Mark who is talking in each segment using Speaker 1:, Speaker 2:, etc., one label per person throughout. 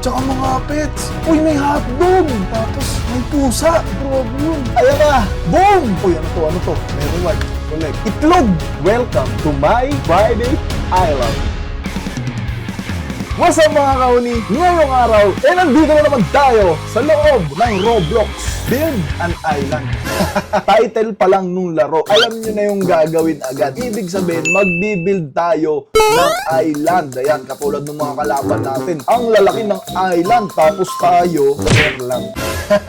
Speaker 1: Tsaka mga pets. Uy, may hotdog. Tapos may pusa. Grabe yun. Ayan na. Boom! Uy, ano to? May reward. Collect. Itlog! Welcome to my Friday Island. What's up mga kauni? Ngayong araw, nandito na naman tayo sa loob ng Roblox Build an Island. Title pa lang nung laro, alam nyo na yung gagawin agad. Ibig sabihin, magbibuild tayo ng island. Ayan, katulad ng mga kalaban natin. Ang lalaki ng island, tapos tayo, share lang.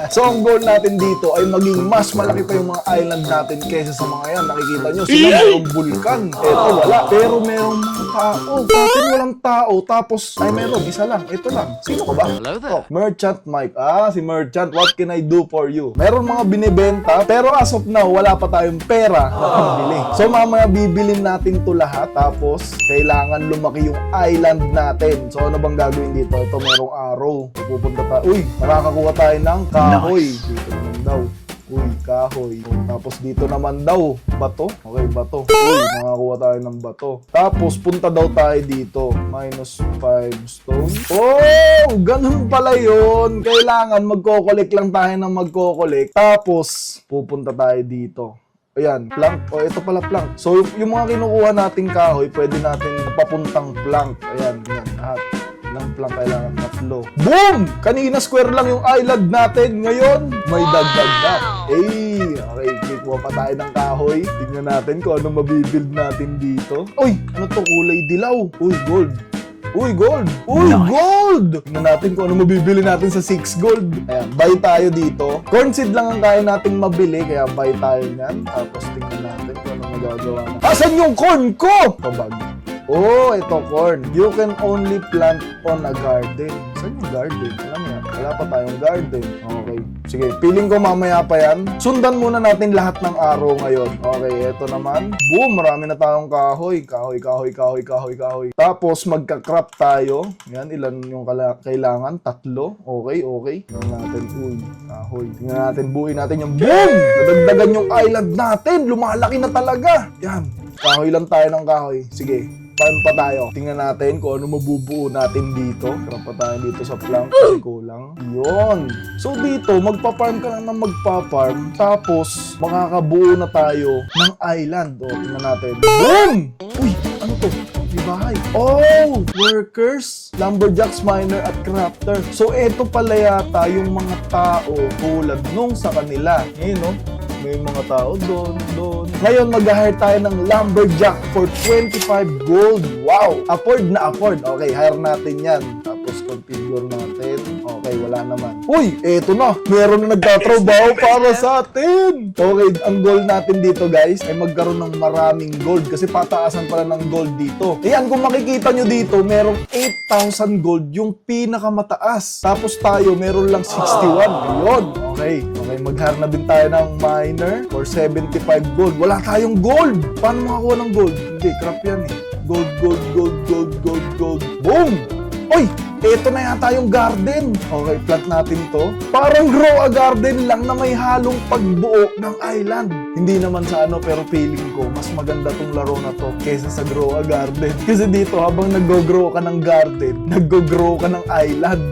Speaker 1: So, ang goal natin dito ay maging mas malaki pa yung mga island natin kaysa sa mga yan. Nakikita nyo, sila mayroong vulkan. Eto, wala. Pero mayroong mga tao. Atin walang tao. Tapos, ay meron, isa lang. Ito lang. Sino ka ba?
Speaker 2: Hello there.
Speaker 1: Oh, Merchant Mike. Si Merchant. What can I do for you? Meron mga binibenta, pero as of now, wala pa tayong pera na pambili. So, mamaya bibilin natin to lahat. Tapos, kailangan lumaki yung island natin. So, ano bang gagawin dito? Ito, merong arrow. Pupunta tayo. Uy, makakakuha tayo ng kahoy. Dito naman daw. Uy, kahoy. Tapos dito naman daw, bato. Okay, bato. Uy, nakakuha tayo ng bato. Tapos punta daw tayo dito. -5 stone. Oh, ganun pala yun. Kailangan magko-collect lang tayo ng magko-collect. Tapos, pupunta tayo dito. Ayan, plank. O, ito pala plank. So, yung mga kinukuha nating kahoy, pwede natin papuntang plank. Ayan, yan, lahat. Ng plank kailangan 3. Boom! Kanina square lang yung island natin. Ngayon, may dagdag na. Okay, kikuha pa tayo ng kahoy. Tingnan natin kung ano mabibuild natin dito. Uy, ano to? Kulay dilaw. Uy, gold. Uy, gold! Uy, gold! Tingnan natin kung ano mabibili natin sa 6 gold. Ayan, buy tayo dito. Corn seed lang ang kaya nating mabili, kaya buy tayo niyan. Tapos tingnan natin kung ano magagawa natin. Asan yung corn ko? Pabag. Oh, ito corn. You can only plant on a garden. Saan yung garden? Alam niya, wala pa tayong garden. Okay. Sige, feeling ko mamaya pa yan. Sundan muna natin lahat ng araw ngayon. Okay, ito naman. Boom, marami na tayong kahoy. Kahoy. Tapos, magka-crop tayo. Yan, ilan yung kailangan? 3. Okay. Tingnan natin. Uy, kahoy. Tingnan natin, buuin natin yung boom! Nadagdagan yung island natin. Lumalaki na talaga. Yan. Kahoy lang tayo ng kahoy. Sige. Farm pa tayo. Tingnan natin kung ano mabubuo natin dito. Crop pa tayo dito sa plank kasi kulang. Yun. So dito, magpa-farm ka lang ng magpa-farm. Tapos, makakabuo na tayo ng island. O, tingnan natin. Boom! Uy, ano to? May bahay. Oh! Workers, lumberjacks, miner, at crafter. So, eto pala yata yung mga tao tulad nung sa kanila. Ngayon, no? May mga tao doon. Ngayon, mag-hire tayo ng lumberjack for 25 gold. Wow! Afford na afford. Okay, hire natin yan. Tapos, configure natin. Okay, wala naman. Uy, eto na. Meron na nagtatrabaho para sa atin. Okay, ang goal natin dito, guys, ay magkaroon ng maraming gold. Kasi pataasan pala ng gold dito. Ayan, kung makikita nyo dito, merong 8,000 gold yung pinakamataas. Tapos tayo, meron lang 61. Ayun. Okay, mag-hire na din tayo ng miner for 75 gold. Wala tayong gold! Paano makakuha ng gold? Hindi, crap yan eh. Gold. Boom! Uy! Eto na yata yung garden. Okay, plant natin to. Parang grow a garden lang na may halong pagbuo ng island. Hindi naman sa ano, pero feeling ko, mas maganda tong laro na to kaysa sa grow a garden. Kasi dito, habang nag-grow ka ng garden, nag-grow ka ng island.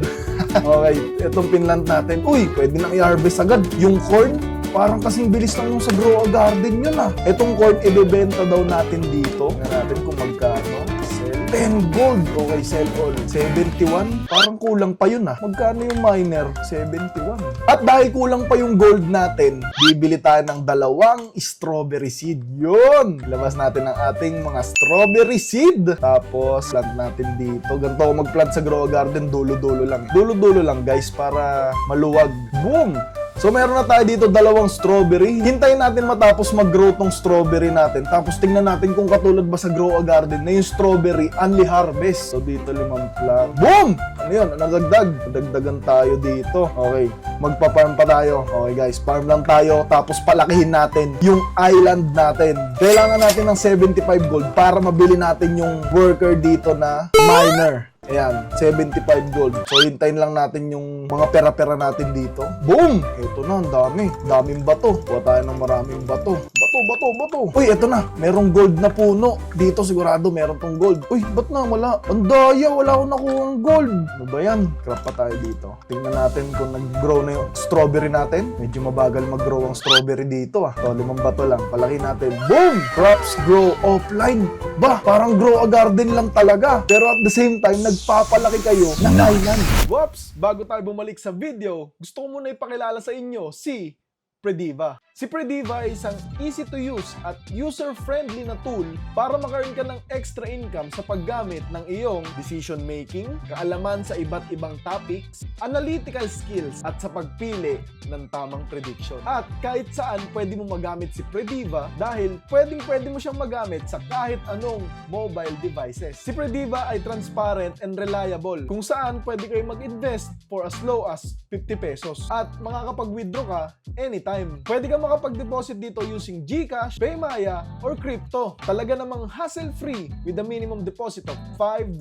Speaker 1: Okay, itong pinlant natin. Uy, pwede nang i-harvest agad. Yung corn, parang kasing bilis lang yung sa grow a garden yun ah. Itong corn, ibebenta daw natin dito. Tingnan natin kung magkano. Sell 10 gold. Okay, sell all. 71? Parang kulang pa yun ah. Magkano yung miner? 71. At dahil kulang pa yung gold natin, bibili tayo ng 2 strawberry seed. Yun! Labas natin ang ating mga strawberry seed. Tapos, plant natin dito. Ganito ako mag-plant sa grow a garden. Dulo-dulo lang. Dulo-dulo lang guys para maluwag. Boom! So, meron na tayo dito 2 strawberry. Hintayin natin matapos mag-grow tong strawberry natin. Tapos, tingnan natin kung katulad ba sa grow a garden na yung strawberry only harvest. So, dito 5 plant. Boom! Ano yun? Nagdagdag. Dagdagan tayo dito. Okay. Magpa-farm pa tayo. Okay, guys. Farm lang tayo. Tapos, palakihin natin yung island natin. Kailangan natin ng 75 gold para mabili natin yung worker dito na miner. Ayan, 75 gold. So, hintayin lang natin yung mga pera-pera natin dito. Boom! Ito na, ang dami. Daming bato. Kuha tayo ng maraming bato. bato. Uy, eto na. Merong gold na puno. Dito sigurado meron tong gold. Uy, ba't na wala? Ang daya, wala akong nakuhang gold. Ano ba yan? Crop pa tayo dito. Tingnan natin kung nag-grow na yung strawberry natin. Medyo mabagal mag-grow ang strawberry dito ah. So, 5 bato lang. Palaki natin. Boom! Crops grow offline. Bah, parang grow a garden lang talaga. Pero at the same time, nagpapalaki kayo ng island. Whoops! Bago tayo bumalik sa video, gusto ko muna ipakilala sa inyo si Prediva. Si Prediva ay isang easy to use at user-friendly na tool para makaroon ka ng extra income sa paggamit ng iyong decision making, kaalaman sa iba't ibang topics, analytical skills at sa pagpili ng tamang prediction. At kahit saan pwede mo magamit si Prediva dahil pwede mo siyang magamit sa kahit anong mobile devices. Si Prediva ay transparent and reliable kung saan pwede kayo mag-invest for as low as 50 pesos at makakapag-withdraw ka anytime. Pwede ka makapag-deposit dito using GCash, Paymaya, or crypto. Talaga namang hassle-free with a minimum deposit of $5.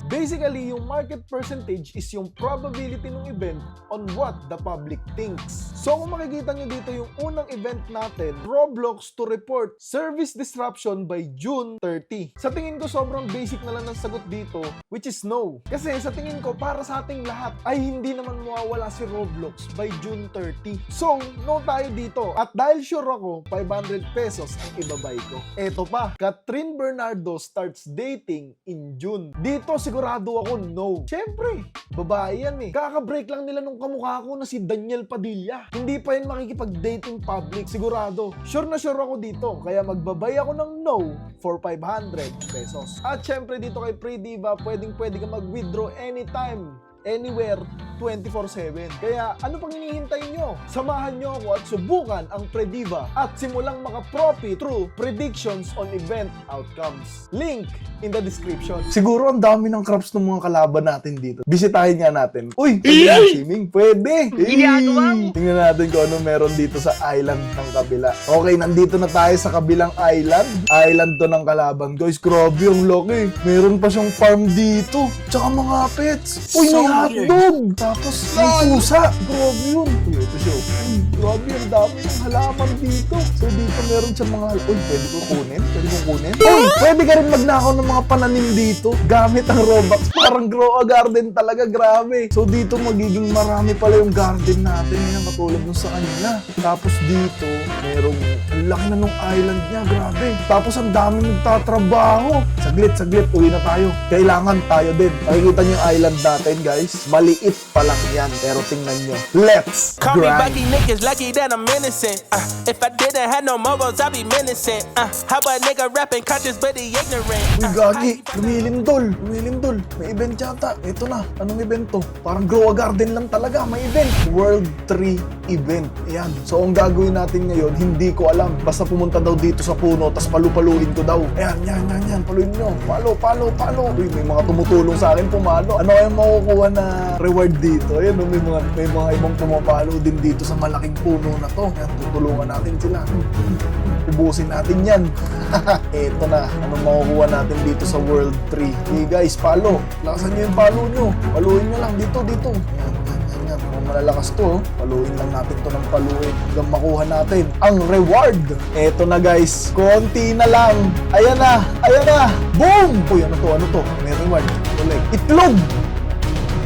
Speaker 1: Basically, yung market percentage is yung probability ng event on what the public thinks. So kung makikita nyo dito yung unang event natin, Roblox to report service disruption by June 30. Sa tingin ko sobrang basic na lang ng sagot dito, which is no. Kasi sa tingin ko para sa ating lahat ay hindi naman mawawala si Roblox by June 30. So, no tayo dito. At dahil sure ako, 500 pesos ang ibabay ko. Eto pa, Catherine Bernardo starts dating in June. Dito sigurado ako no. Siyempre, babae yan eh. Kaka-break lang nila nung kamukha ko na si Daniel Padilla. Hindi pa yan makikipag-date in public, sigurado. Sure na sure ako dito. Kaya magbabay ako ng no for 500 pesos. At syempre dito kay Prediva, pwede ka mag-withdraw anytime, anywhere, 24/7. Kaya ano pang hinihintay nyo? Samahan nyo ako at subukan ang Prediva at simulang maka-profit through predictions on event outcomes. Link in the description. Siguro ang dami ng crops ng mga kalaban natin dito. Bisitahin nga natin. Uy! Swimming? Pwede! Tingnan natin kung ano meron dito sa island ng kabila. Okay, nandito na tayo sa kabilang island. Island to ng kalaban. Guys, grabe ang laki. Meron pa siyang farm dito. Tsaka mga pets. Uy, may hotdog! Tapos may pusa. Grabe yun. Uy, ito siya. Uy, grabe, ang dami ng halaman dito. So dito meron siyang mga Uy, pwede ko kunin? Uy, pwede ka rin magnakaw ng mga pananim dito gamit ang Robux. Parang grow a garden talaga. Grabe. So dito magiging marami pala yung garden natin. Yan, katulad nung sa kanila. Tapos dito, merong ang laki na nung island niya. Grabe. Tapos ang dami nagtatrabaho. Saglit. Uwi na tayo. Kailangan tayo din. Makikita niyo yung island natin, guys. Maliit pa lang yan, pero tingnan nyo. Let's
Speaker 2: Call me
Speaker 1: grind!
Speaker 2: Bucky, niggas lucky that I'm innocent. If I didn't have no morals, I'd be menacing. How about nigga rapping conscious but he ignorant?
Speaker 1: Uy, gagi! Lumilindol! May event yata. Ito na. Anong event to? Parang grow a garden lang talaga. May event. World 3 event. Ayan. So, ang gagawin natin ngayon, hindi ko alam. Basta pumunta daw dito sa puno, tas palupaluin ko daw. Ayan. Paluin nyo. Palo. Uy, may mga tumutulong sa akin pumalo. Ano kayong makukuha na reward dito? Ayan, may mga ibang pumapalo din dito sa malaking puno na to. Ayan, tutulungan natin sila. Ubusin natin yan. Eto na. Anong makukuha natin dito sa World 3? Hey guys, palo. Lakasan nyo yung palo nyo. Paluin nyo lang. Dito. Ayan. Kung malalakas to, paluin lang natin to ng paluin hanggang makuha natin ang reward. Eto na guys. Konti na lang. Ayan na. Boom! Uy, ano to? May reward. Ulit. Itlog!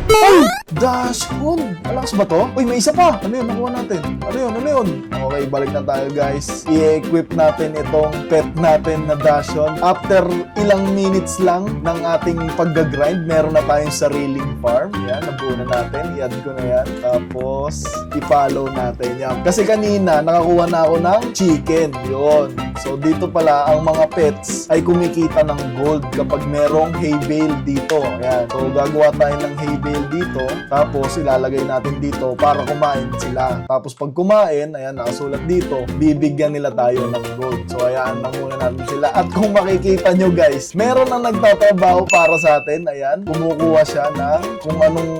Speaker 1: Ay! Dashhood! Malakas ba to? Uy, may isa pa! Ano yun? Nakuha natin. Ano yun? Okay, balik na tayo guys. I-equip natin itong pet natin na dashhood. After ilang minutes lang ng ating pag-grind, meron na tayong sariling farm. Yan, nabuo na natin. I-add ko na yan. Tapos, i-follow natin yan. Kasi kanina, nakakuha na ako ng chicken. Yun. So, dito pala, ang mga pets ay kumikita ng gold kapag merong hay bale dito. Ayan. So, gagawa tayo ng hay bale dito. Tapos, ilalagay natin dito para kumain sila. Tapos, pag kumain, ayan, nakasulat dito, bibigyan nila tayo ng gold. So, ayan, muna natin sila. At kung makikita nyo, guys, meron na nagtatrabaho para sa atin. Ayan, kumukuha siya ng kung anong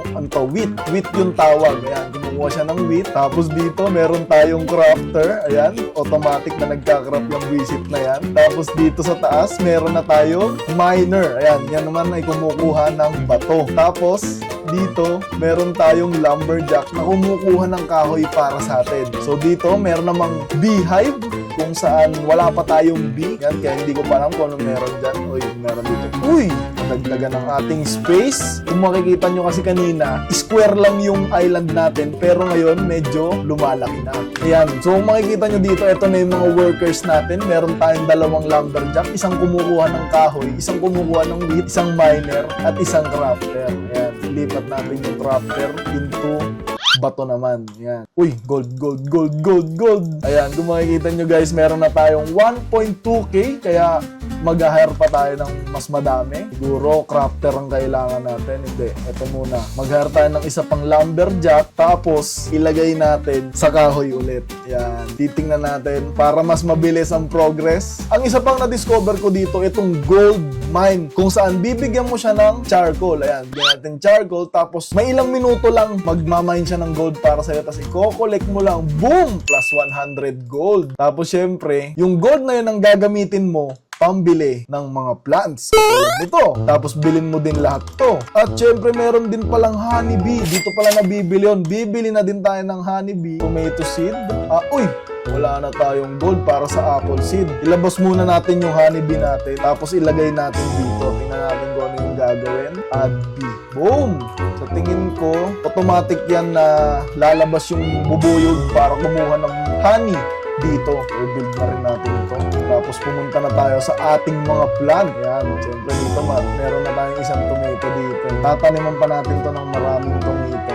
Speaker 1: wheat. Wheat yung tawag. Ayan, kumukuha siya ng wheat. Tapos, dito, meron tayong crafter. Ayan, automatic na nagka-craft yung visit na yan. Tapos, dito sa taas, meron na tayong miner. Ayan, yan naman ay kumukuha ng bato. Tapos, dito, meron tayong lumberjack na kumukuha ng kahoy para sa atin. So dito, meron namang beehive kung saan wala pa tayong bee. Yan, kaya hindi ko pa alam kung ano meron dyan. Uy, meron dito. Uy! Nadagdagan ng ating space. Kung makikita nyo kasi kanina, square lang yung island natin, pero ngayon medyo lumalaki na. Ayan. So kung makikita nyo dito, ito na yung mga workers natin. Meron tayong dalawang lumberjack, isang kumukuha ng kahoy, isang kumukuha ng wheat, isang miner, at isang crafter. Ayan. Lipat natin yung crafter into bato naman. Yan. Uy, gold. Ayan, kung makikita nyo guys, meron na tayong 1.2k, kaya mag-hire pa tayo ng mas madami. Siguro, crafter ang kailangan natin. Hindi, ito muna. Mag-hire tayo ng isa pang lumberjack, tapos ilagay natin sa kahoy ulit. Yan. Titingnan natin para mas mabilis ang progress. Ang isa pang na-discover ko dito, itong gold mine, kung saan bibigyan mo siya ng charcoal. Ayan, bigyan natin charcoal, tapos may ilang minuto lang magmamine siya ng gold para sa'yo, tapos i-collect mo lang, boom! Plus 100 gold. Tapos syempre, yung gold na yun ang gagamitin mo pambili ng mga plants. Tulad nito. Tapos bilhin mo din lahat to. At syempre meron din palang honeybee. Dito pala nabibili yun. Bibili na din tayo ng honeybee. Tomato seed. Uy! Wala na tayong gold para sa apple seed. Ilabas muna natin yung honeybee natin. Tapos ilagay natin dito. Tingnan natin kung ano yung gagawin. Add bee. Boom! Sa tingin ko, automatic yan na lalabas yung bubuyog para kumuha ng honey dito. I-build na rin natin ito. Tapos pumunta na tayo sa ating mga plant. Yan. Siyempre dito, meron na tayong isang tomato dito. Tataniman pa natin to ng maraming tomato.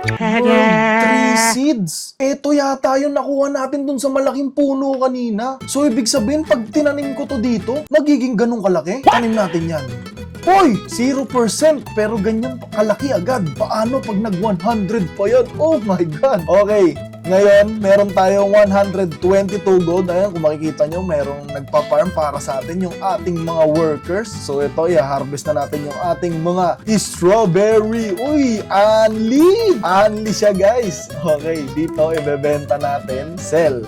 Speaker 1: 3 seeds. Ito yata yung nakuha natin dun sa malaking puno kanina. So, ibig sabihin, pag tinanim ko to dito, magiging ganun kalaki? Tanim natin yan. Hoy! 0%! Pero ganyan kalaki agad. Paano pag nag-100 pa yan? Oh my God! Okay. Ngayon, meron tayong 122 gold. Ayan, kung makikita nyo, merong nagpa-farm para sa atin yung ating mga workers. So, ito, i-harvest na natin yung ating mga strawberry. Uy, anli! Anli siya, guys. Okay, dito, ibebenta natin. Sell.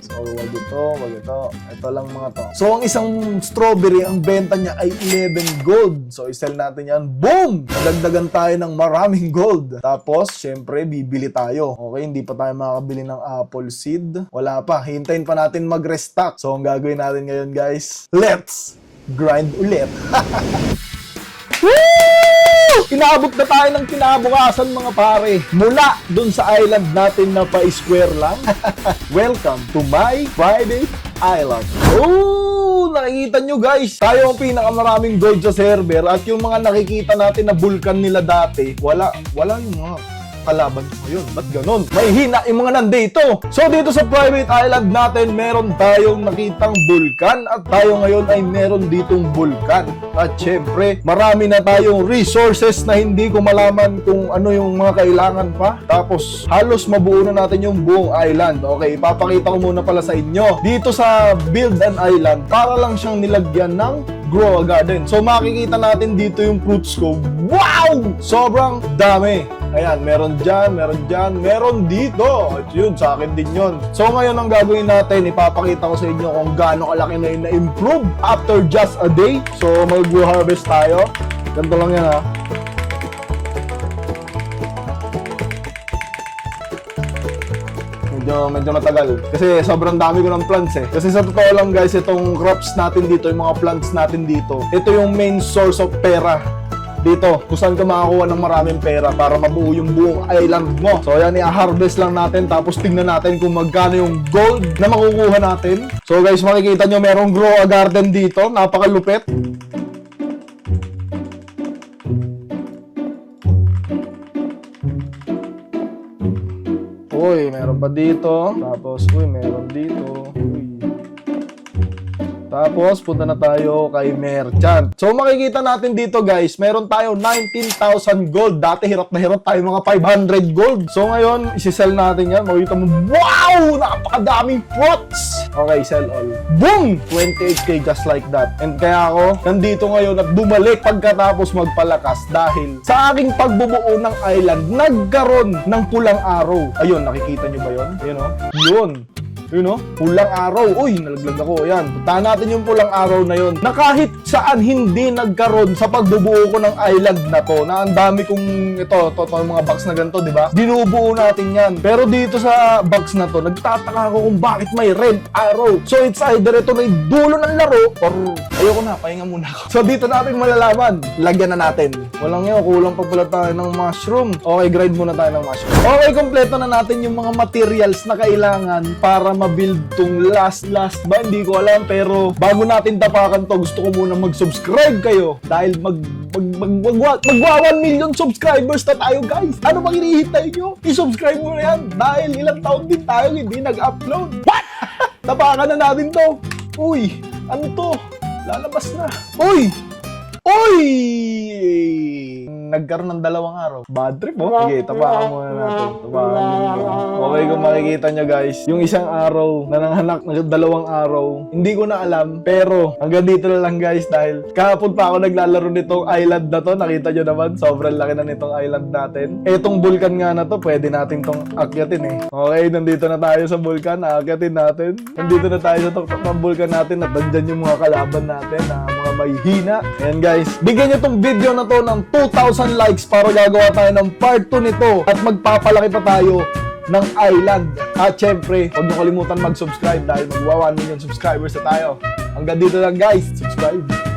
Speaker 1: So, wag ito. Ito lang mga to. So, ang isang strawberry, ang benta niya ay 11 gold. So, i-sell natin yan. Boom! Nadagdagan tayo ng maraming gold. Tapos, syempre, bibili tayo. Okay, hindi pa tayo makakabili ng apple seed. Wala pa. Hintayin pa natin mag-restock. So, ang gagawin natin ngayon, guys, let's grind ulit. Woo! Inaabot na tayo ng kinabukasan mga pare. Mula dun sa island natin na pa-square lang. Welcome to my private island. Oh! Nakikita nyo guys, tayo ang pinakamaraming gold sa server at yung mga nakikita natin na vulkan nila dati, wala yung mga kalaban ngayon. Ba't ganun? May hina yung mga nandito. So dito sa private island natin, meron tayong nakitang bulkan at tayo ngayon ay meron ditong bulkan. At syempre, marami na tayong resources na hindi ko malaman kung ano yung mga kailangan pa. Tapos halos mabuo na natin yung buong island. Okay, ipapakita ko muna pala sa inyo. Dito sa Build an Island, para lang siyang nilagyan ng grow a garden. So makikita natin dito yung fruits ko. Wow! Sobrang dami. Ayan, meron dyan, meron dito. At yun, sa akin din yun. So ngayon ang gagawin natin, ipapakita ko sa inyo kung gaano kalaki na yun na-improve after just a day. So mag-harvest tayo. Ganito lang yan ha. Medyo matagal. Kasi sobrang dami ko ng plants eh. Kasi sa totoo lang guys, itong crops natin dito, yung mga plants natin dito, ito yung main source of pera dito, kung saan ka makakuha ng maraming pera para mabuo yung buong island mo. So yan, i-harvest lang natin tapos tingnan natin kung magkano yung gold na makukuha natin. So guys, makikita nyo merong grow a garden dito, napakalupit. Uy, meron pa dito. Tapos, meron dito. Tapos, punta na tayo kay Merchant. So, makikita natin dito guys, meron tayo 19,000 gold. Dati, hirap na hirap tayo mga 500 gold. So, ngayon, isi-sell natin yan. Makikita mo, wow! Napakadaming fruits! Okay, sell all. Boom! 28k just like that. And kaya ako, nandito ngayon at bumalik pagkatapos magpalakas dahil sa aking pagbubuo ng island, nagkaroon ng pulang araw. Ayun, nakikita nyo ba yun? Ayun o. Yun. Yun no? Pulang araw. Uy, nalaglag ako. Yan. Puntahan natin yung pulang araw na yun. Na kahit saan hindi nagkaroon sa pagbubuo ko ng island na to, na ang dami kong ito mga box na ganito, di ba? Binubuo natin yan. Pero dito sa box na to, nagtataka ako kung bakit may red arrow. So it's either ito na yung dulo ng laro or ayoko na, pahinga muna ako. So dito natin malalaman. Lagyan na natin. Walang yun, kulang pa pala tayo ng mushroom. Okay, grind muna tayo ng mushroom. Okay, kompleto na natin yung mga materials na kailangan para ma-build tong last ba? Hindi ko alam, pero bago natin tapakan to, gusto ko muna mag-subscribe kayo dahil magwa 1 million subscribers na tayo, guys. Ano bang hinihintay nyo? I-subscribe mo na yan dahil ilang taon din tayo hindi nag-upload. What? Tapakan na natin to. Uy, ano to? Lalabas na. Uy! Nagkaroon ng 2 araw. Bad trip, oh. Sige, tapakan muna natin. Okay, kung makikita nyo, guys, yung isang araw na nanganak ng 2 araw, hindi ko na alam, pero hanggang dito na lang, guys, dahil kahapon pa ako naglalaro nitong island na to. Nakita nyo naman, sobrang laki na nitong island natin. Etong vulkan nga na to, pwede natin tong akyatin eh. Okay, nandito na tayo sa vulkan, akyatin natin. Nandito na tayo sa tuktok ng vulkan natin at nandyan yung mga kalaban natin na mga may hina. Ayan, guys, bigyan nyo tong video na to ng 2,000 likes para gagawa tayo ng part 2 nito at magpapalaki pa tayo ng island. At syempre, huwag nyo kalimutan mag-subscribe dahil magwa 1 million subscribers na tayo. Hanggang dito lang, guys. Subscribe.